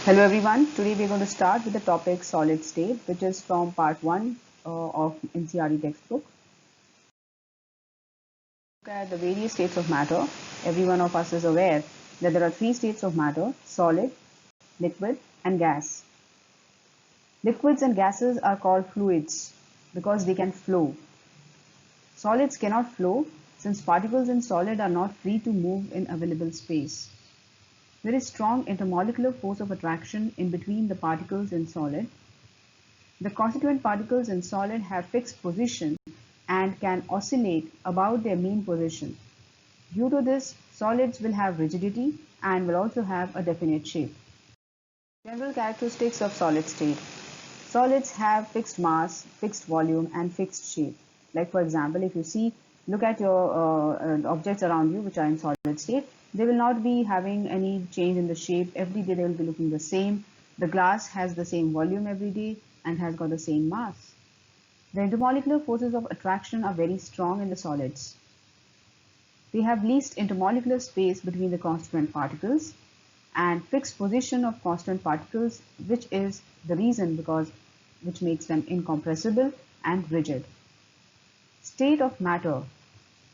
Hello everyone, today we are going to start with the topic solid state, which is from part 1 of NCERT textbook. Look at the various states of matter. Every one of us is aware that there are 3 states of matter: solid, liquid and gas. Liquids and gases are called fluids because they can flow. Solids cannot flow since particles in solid are not free to move in available space. There is strong intermolecular force of attraction in between the particles in solid. The constituent particles in solid have fixed position and can oscillate about their mean position. Due to this, solids will have rigidity and will also have a definite shape. General characteristics of solid state. Solids have fixed mass, fixed volume and fixed shape. Like for example, if you look at your objects around you which are in solid state, they will not be having any change in the shape. Every day they will be looking the same. The glass has the same volume every day and has got the same mass. The intermolecular forces of attraction are very strong in the solids. They have least intermolecular space between the constituent particles and fixed position of constituent particles, which is the reason which makes them incompressible and rigid. State of matter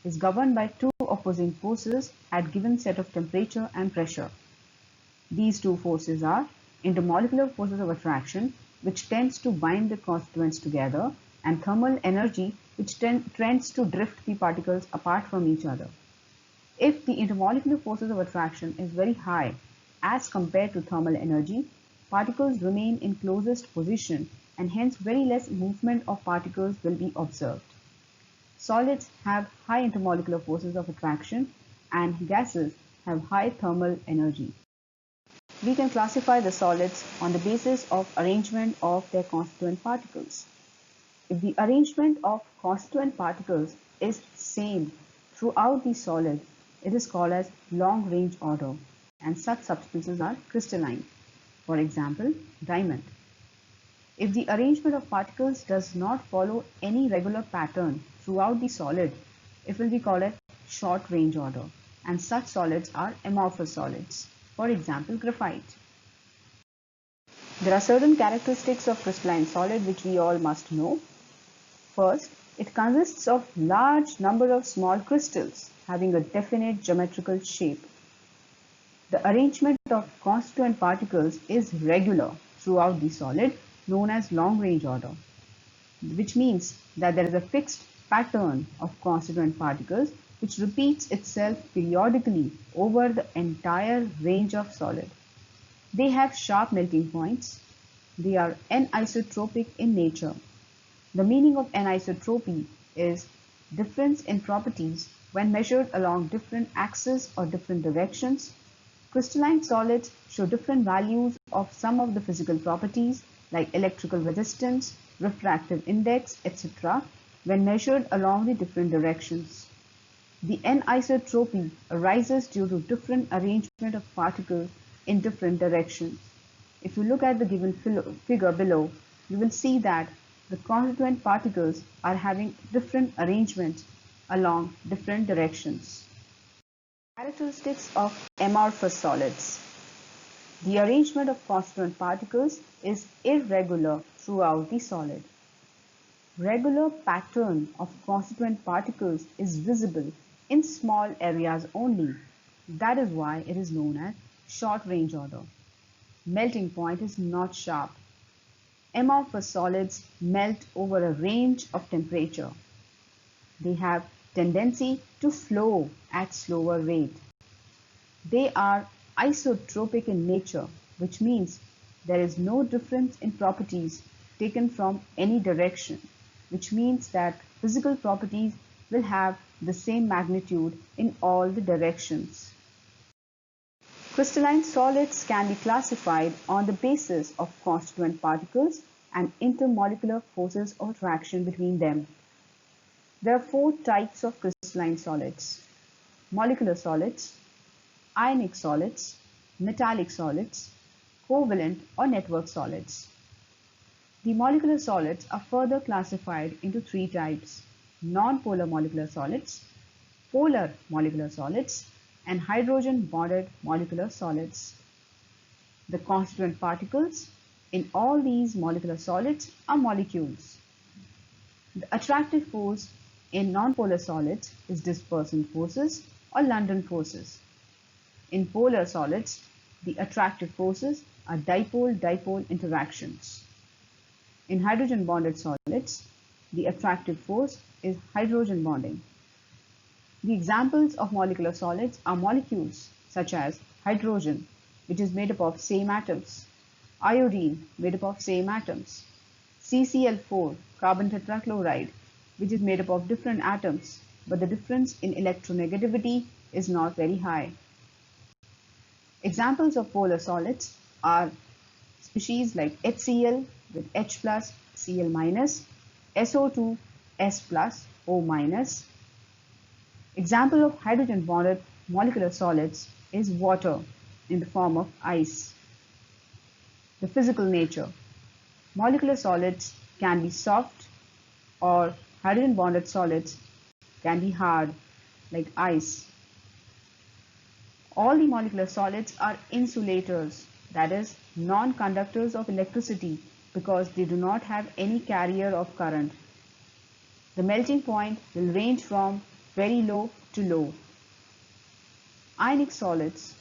is governed by two opposing forces at given set of temperature and pressure. These two forces are intermolecular forces of attraction, which tends to bind the constituents together, and thermal energy, which tends to drift the particles apart from each other. If the intermolecular forces of attraction is very high as compared to thermal energy, particles remain in closest position and hence very less movement of particles will be observed. Solids have high intermolecular forces of attraction and gases have high thermal energy. We can classify the solids on the basis of arrangement of their constituent particles. If the arrangement of constituent particles is same throughout the solid, it is called as long-range order, and such substances are crystalline. For example, diamond. If the arrangement of particles does not follow any regular pattern throughout the solid, it will be called as short-range order, and such solids are amorphous solids. For example, graphite. There are certain characteristics of crystalline solid which we all must know. First, it consists of large number of small crystals having a definite geometrical shape. The arrangement of constituent particles is regular throughout the solid, known as long-range order, which means that there is a fixed pattern of constituent particles which repeats itself periodically over the entire range of solid. They have sharp melting points. They are anisotropic in nature. The meaning of anisotropy is difference in properties when measured along different axes or different directions. Crystalline solids show different values of some of the physical properties like electrical resistance, refractive index, etc. when measured along the different directions. The anisotropy arises due to different arrangement of particles in different directions. If you look at the given figure below, you will see that the constituent particles are having different arrangements along different directions. Characteristics of amorphous solids. The arrangement of constituent particles is irregular throughout the solid. Regular pattern of constituent particles is visible in small areas only. That is why it is known as short-range order. Melting point is not sharp. Amorphous solids melt over a range of temperature. They have tendency to flow at slower rate. They are isotropic in nature, which means there is no difference in properties taken from any direction, which means that physical properties will have the same magnitude in all the directions. Crystalline solids can be classified on the basis of constituent particles and intermolecular forces of attraction between them. There are 4 types of crystalline solids: molecular solids, ionic solids, metallic solids, covalent or network solids. The molecular solids are further classified into 3 types: non-polar molecular solids, polar molecular solids, and hydrogen bonded molecular solids. The constituent particles in all these molecular solids are molecules. The attractive force in nonpolar solids is dispersion forces or London forces. In polar solids, the attractive forces are dipole-dipole interactions. In hydrogen bonded solids, the attractive force is hydrogen bonding. The examples of molecular solids are molecules such as hydrogen, which is made up of same atoms, iodine, made up of same atoms, CCl4, carbon tetrachloride, which is made up of different atoms, but the difference in electronegativity is not very high. Examples of polar solids are species like HCl with H plus, Cl minus, SO2, S plus, O minus. Example of hydrogen bonded molecular solids is water in the form of ice. The physical nature. Molecular solids can be soft or hydrogen bonded solids can be hard like ice. All the molecular solids are insulators, that is, non-conductors of electricity because they do not have any carrier of current. The melting point will range from very low to low. Ionic solids.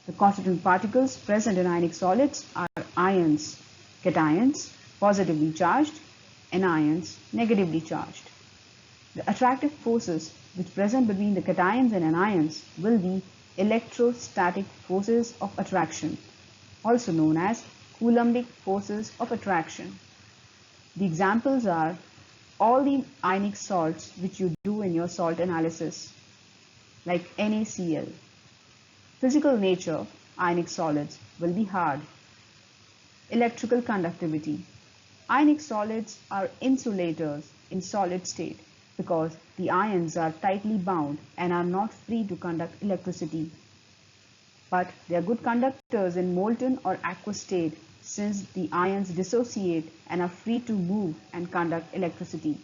The constituent particles present in ionic solids are ions, cations, positively charged, anions, negatively charged. The attractive forces which present between the cations and anions will be electrostatic forces of attraction, also known as Coulombic forces of attraction. The examples are all the ionic salts which you do in your salt analysis, like NaCl. Physical nature, ionic solids will be hard. Electrical conductivity. Ionic solids are insulators in solid state because the ions are tightly bound and are not free to conduct electricity. But they are good conductors in molten or aqueous state since the ions dissociate and are free to move and conduct electricity.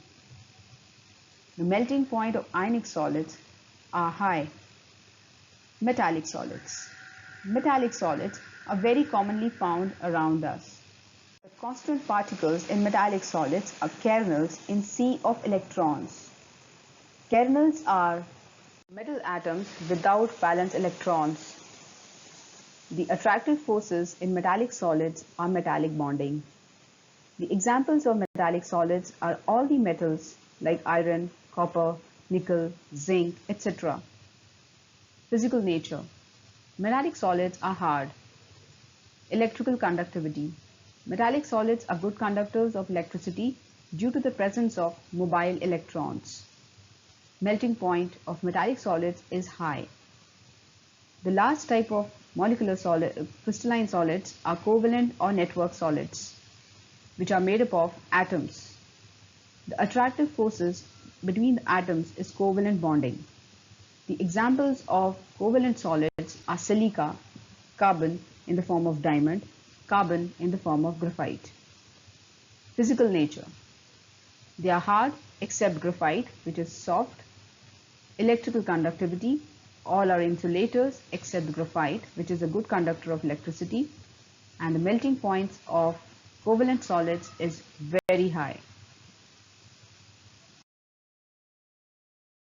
The melting point of ionic solids are high. Metallic solids. Metallic solids are very commonly found around us. The constituent particles in metallic solids are kernels in sea of electrons. Kernels are metal atoms without valence electrons. The attractive forces in metallic solids are metallic bonding. The examples of metallic solids are all the metals like iron, copper, nickel, zinc, etc. Physical nature. Metallic solids are hard. Electrical conductivity. Metallic solids are good conductors of electricity due to the presence of mobile electrons. Melting point of metallic solids is high. The last type of crystalline solids are covalent or network solids, which are made up of atoms. The attractive forces between the atoms is covalent bonding. The examples of covalent solids are silica, carbon in the form of diamond, carbon in the form of graphite. Physical nature. They are hard except graphite, which is soft. Electrical conductivity. All are insulators except graphite, which is a good conductor of electricity. And the melting points of covalent solids is very high.